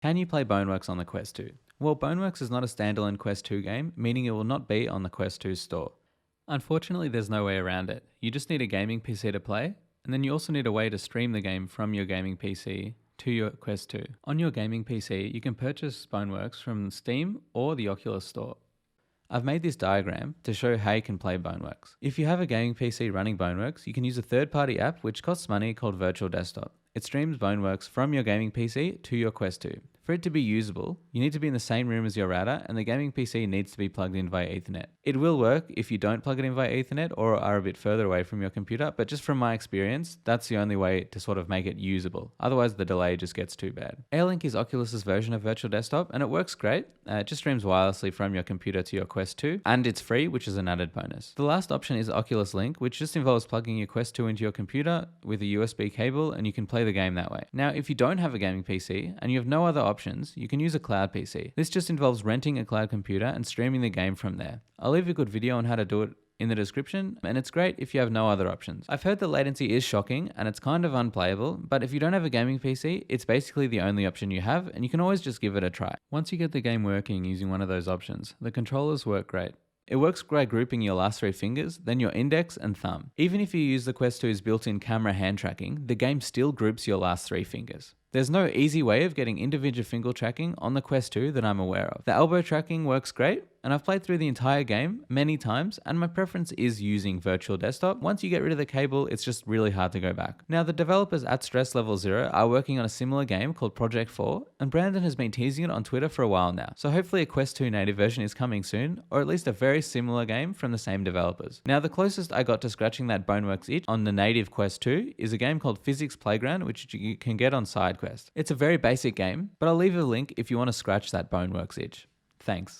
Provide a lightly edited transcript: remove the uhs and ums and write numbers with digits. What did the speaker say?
Can you play Boneworks on the Quest 2? Well, Boneworks is not a standalone Quest 2 game, meaning it will not be on the Quest 2 store. Unfortunately, there's no way around it. You just need a gaming PC to play, and then you also need a way to stream the game from your gaming PC to your Quest 2. On your gaming PC, you can purchase Boneworks from Steam or the Oculus store. I've made this diagram to show how you can play Boneworks. If you have a gaming PC running Boneworks, you can use a third-party app which costs money called Virtual Desktop. It streams Boneworks from your gaming PC to your Quest 2. For it to be usable, you need to be in the same room as your router, and the gaming PC needs to be plugged in via Ethernet. It will work if you don't plug it in via Ethernet or are a bit further away from your computer, but just from my experience, that's the only way to sort of make it usable. Otherwise, the delay just gets too bad. Airlink is Oculus's version of Virtual Desktop, and it works great. It just streams wirelessly from your computer to your Quest 2, and it's free, which is an added bonus. The last option is Oculus Link, which just involves plugging your Quest 2 into your computer with a USB cable, and you can play the game that way. Now, if you don't have a gaming PC and you have no other options, you can use a cloud PC. This just involves renting a cloud computer and streaming the game from there. I'll leave a good video on how to do it in the description, and it's great if you have no other options. I've heard the latency is shocking and it's kind of unplayable, but if you don't have a gaming PC, it's basically the only option you have, and you can always just give it a try. Once you get the game working using one of those options, the controllers work great. It works by grouping your last three fingers, then your index and thumb. Even if you use the Quest 2's built-in camera hand tracking, the game still groups your last three fingers. There's no easy way of getting individual finger tracking on the Quest 2 that I'm aware of. The elbow tracking works great, and I've played through the entire game many times, and my preference is using Virtual Desktop. Once you get rid of the cable, it's just really hard to go back. Now, the developers at Stress Level Zero are working on a similar game called Project 4, and Brandon has been teasing it on Twitter for a while now. So hopefully a Quest 2 native version is coming soon, or at least a very similar game from the same developers. Now, the closest I got to scratching that Boneworks itch on the native Quest 2 is a game called Physics Playground, which you can get on SideQuest. It's a very basic game, but I'll leave a link if you want to scratch that Boneworks itch. Thanks.